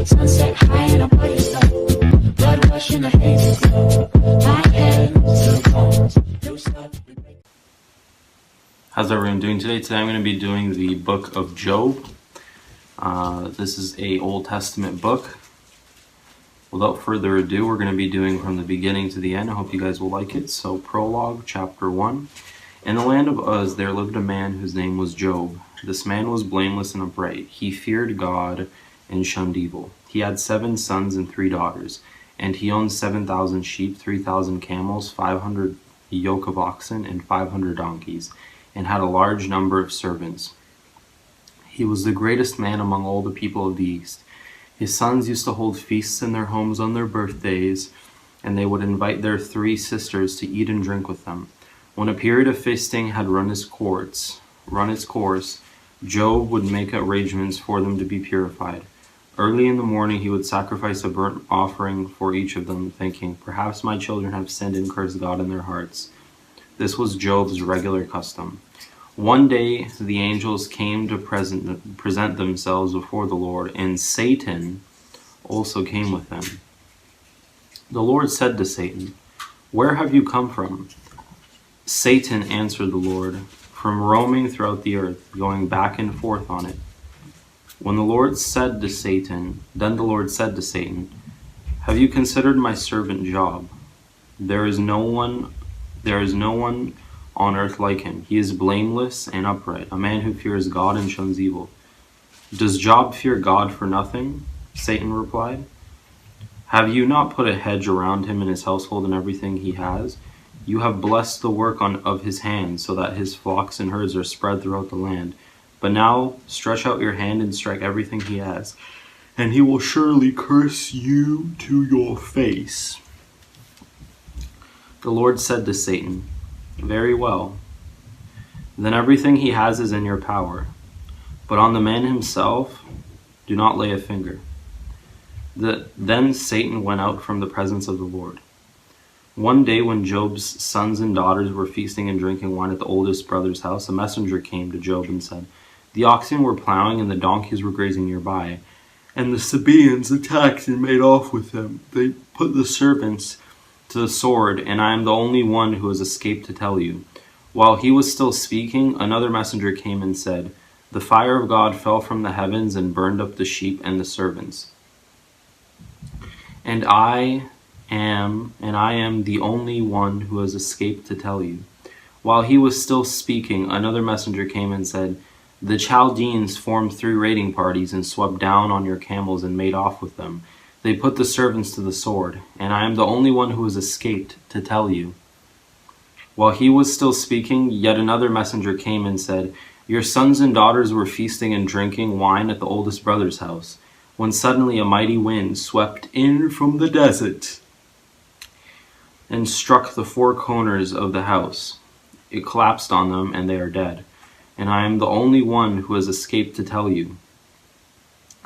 Sunset high and I'm by your side. Blood rush in a hazy glow. My hands to the bones. Loose up. How's everyone doing today? Today I'm going to be doing the book of Job. This is a Old Testament book. Without further ado, we're going to be doing from the beginning to the end. I hope you guys will like it. So, prologue, chapter 1. In the land of Uz there lived a man whose name was Job. This man was blameless and upright. He feared God and shunned evil. He had 7 sons and 3 daughters, and he owned 7,000 sheep, 3,000 camels, 500 yoke of oxen, and 500 donkeys, and had a large number of servants. He was the greatest man among all the people of the East. His sons used to hold feasts in their homes on their birthdays, and they would invite their 3 sisters to eat and drink with them. When a period of feasting had run its course, Job would make arrangements for them to be purified. Early in the morning he would sacrifice a burnt offering for each of them, thinking, "Perhaps my children have sinned and cursed God in their hearts." This was Job's regular custom. One day the angels came to present themselves before the Lord, and Satan also came with them. The Lord said to Satan, "Where have you come from?" Satan answered the Lord, "From roaming throughout the earth, going back and forth on it." Then the Lord said to Satan, "Have you considered my servant Job? There is no one on earth like him. He is blameless and upright, a man who fears God and shuns evil." "Does Job fear God for nothing?" Satan replied. "Have you not put a hedge around him and his household and everything he has? You have blessed the work of his hands, so that his flocks and herds are spread throughout the land. But now stretch out your hand and strike everything he has, and he will surely curse you to your face." The Lord said to Satan, "Very well. Then everything he has is in your power. But on the man himself, do not lay a finger." Then Satan went out from the presence of the Lord. One day when Job's sons and daughters were feasting and drinking wine at the oldest brother's house, a messenger came to Job and said, "The oxen were plowing and the donkeys were grazing nearby, and the Sabaeans attacked and made off with them. They put the servants to the sword, and I am the only one who has escaped to tell you." While he was still speaking, another messenger came and said, "The fire of God fell from the heavens and burned up the sheep and the servants. And I am the only one who has escaped to tell you." While he was still speaking, another messenger came and said, "The Chaldeans formed 3 raiding parties and swept down on your camels and made off with them. They put the servants to the sword, and I am the only one who has escaped to tell you." While he was still speaking, yet another messenger came and said, "Your sons and daughters were feasting and drinking wine at the oldest brother's house, when suddenly a mighty wind swept in from the desert and struck the 4 corners of the house. It collapsed on them, and they are dead. And I am the only one who has escaped to tell you."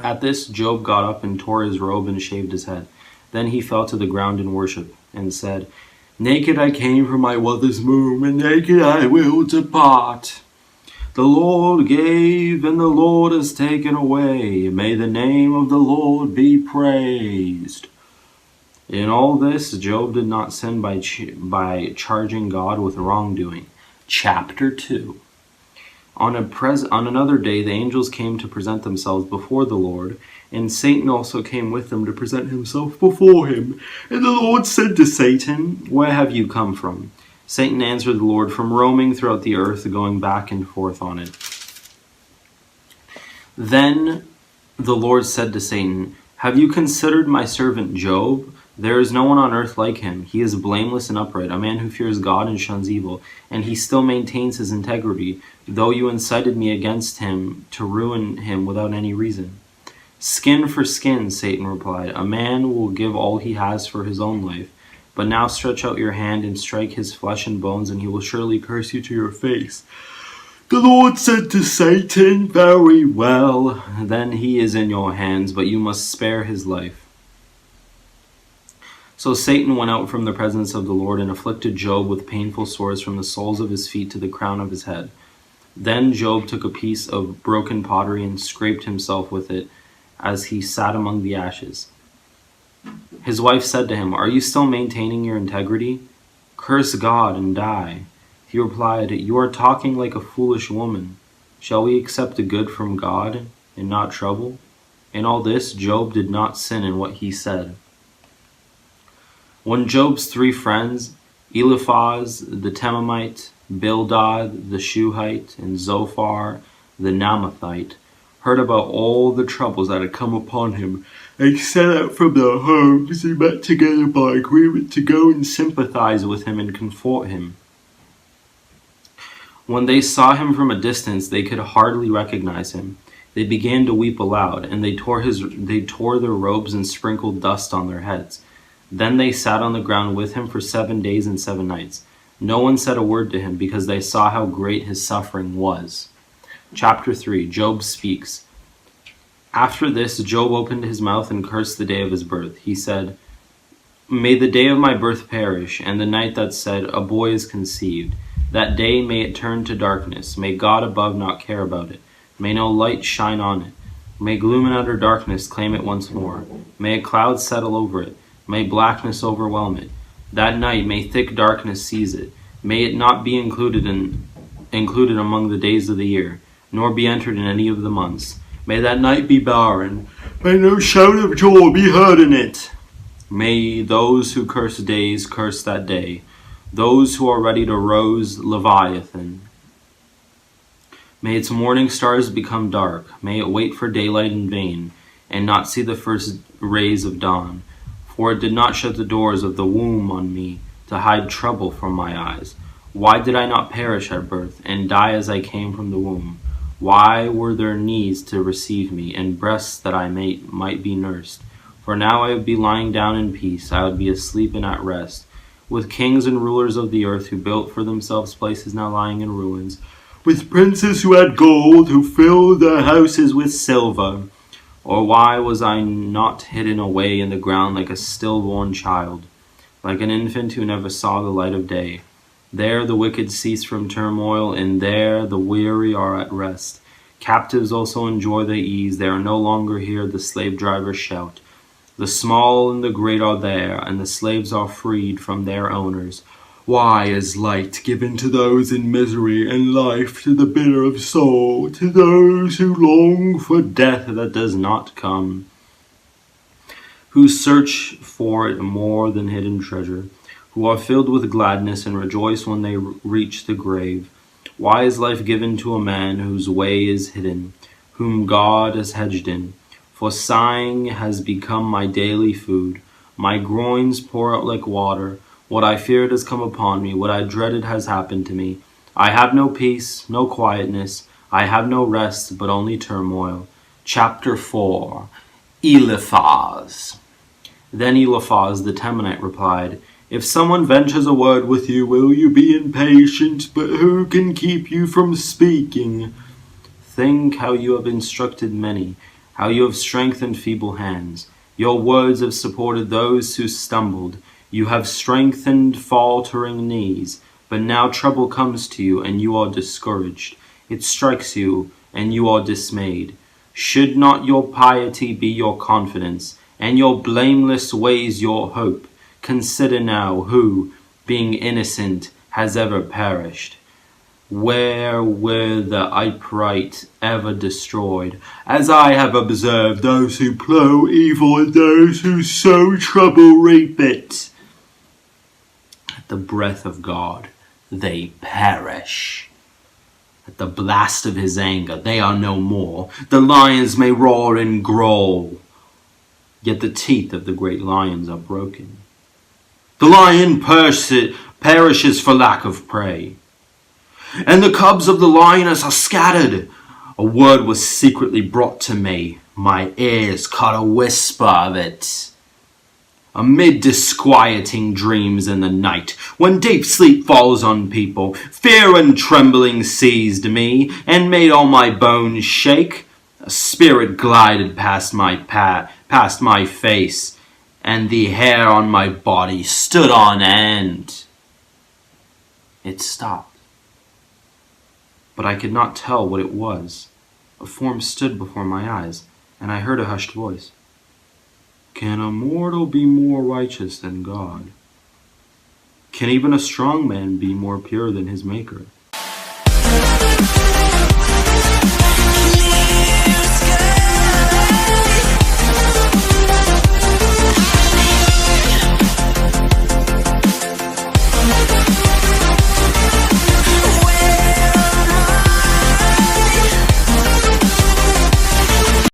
At this, Job got up and tore his robe and shaved his head. Then he fell to the ground in worship and said, "Naked I came from my mother's womb, and naked I will depart. The Lord gave, and the Lord has taken away. May the name of the Lord be praised." In all this, Job did not sin by charging God with wrongdoing. Chapter 2. On another day, the angels came to present themselves before the Lord, and Satan also came with them to present himself before him. And the Lord said to Satan, "Where have you come from?" Satan answered the Lord, "From roaming throughout the earth, going back and forth on it." Then the Lord said to Satan, "Have you considered my servant Job? There is no one on earth like him. He is blameless and upright, a man who fears God and shuns evil, and he still maintains his integrity, though you incited me against him to ruin him without any reason." "Skin for skin," Satan replied. "A man will give all he has for his own life. But now stretch out your hand and strike his flesh and bones, and he will surely curse you to your face." The Lord said to Satan, "Very well, then he is in your hands, but you must spare his life." So Satan went out from the presence of the Lord and afflicted Job with painful sores from the soles of his feet to the crown of his head. Then Job took a piece of broken pottery and scraped himself with it as he sat among the ashes. His wife said to him, "Are you still maintaining your integrity? Curse God and die." He replied, "You are talking like a foolish woman. Shall we accept the good from God and not trouble?" In all this, Job did not sin in what he said. When Job's three friends, Eliphaz the Temanite, Bildad the Shuhite, and Zophar the Naamathite, heard about all the troubles that had come upon him, they set out from their homes and met together by agreement to go and sympathize with him and comfort him. When they saw him from a distance, they could hardly recognize him. They began to weep aloud, and they tore their robes and sprinkled dust on their heads. Then they sat on the ground with him for 7 days and 7 nights. No one said a word to him, because they saw how great his suffering was. Chapter 3. Job speaks. After this, Job opened his mouth and cursed the day of his birth. He said, "May the day of my birth perish, and the night that said, 'A boy is conceived.' That day may it turn to darkness. May God above not care about it. May no light shine on it. May gloom and utter darkness claim it once more. May a cloud settle over it. May blackness overwhelm it. That night may thick darkness seize it. May it not be included among the days of the year, nor be entered in any of the months. May that night be barren. May no shout of joy be heard in it. May those who curse days curse that day, those who are ready to rouse Leviathan. May its morning stars become dark. May it wait for daylight in vain, and not see the first rays of dawn. For it did not shut the doors of the womb on me, to hide trouble from my eyes. Why did I not perish at birth, and die as I came from the womb? Why were there knees to receive me, and breasts that I might be nursed? For now I would be lying down in peace, I would be asleep and at rest, with kings and rulers of the earth who built for themselves places now lying in ruins, with princes who had gold, who filled their houses with silver. Or why was I not hidden away in the ground like a stillborn child, like an infant who never saw the light of day? There the wicked cease from turmoil, and there the weary are at rest. Captives also enjoy their ease. They are no longer here the slave drivers shout. The small and the great are there, and the slaves are freed from their owners. Why is light given to those in misery, and life to the bitter of soul, to those who long for death that does not come, who search for it more than hidden treasure, who are filled with gladness and rejoice when they reach the grave? Why is life given to a man whose way is hidden, whom God has hedged in? For sighing has become my daily food. My groins pour out like water. What I feared has come upon me. What I dreaded has happened to me. I have no peace, no quietness. I have no rest, but only turmoil. Chapter 4. Eliphaz. Then Eliphaz the Temanite replied, "If someone ventures a word with you, will you be impatient? But who can keep you from speaking? Think how you have instructed many, how you have strengthened feeble hands. Your words have supported those who stumbled. You have strengthened faltering knees. But now trouble comes to you, and you are discouraged. It strikes you, and you are dismayed. Should not your piety be your confidence, and your blameless ways your hope? Consider now who, being innocent, has ever perished. Where were the upright ever destroyed? As I have observed, those who plow evil and those who sow trouble reap it. At the breath of God, they perish. At the blast of his anger, they are no more. The lions may roar and growl, yet the teeth of the great lions are broken. The lion perishes for lack of prey, and the cubs of the lioness are scattered. A word was secretly brought to me. My ears caught a whisper of it. Amid disquieting dreams in the night, when deep sleep falls on people, fear and trembling seized me and made all my bones shake. A spirit glided past my face, and the hair on my body stood on end. It stopped, but I could not tell what it was. A form stood before my eyes. and I heard a hushed voice. Can a mortal be more righteous than God? Can even a strong man be more pure than his Maker?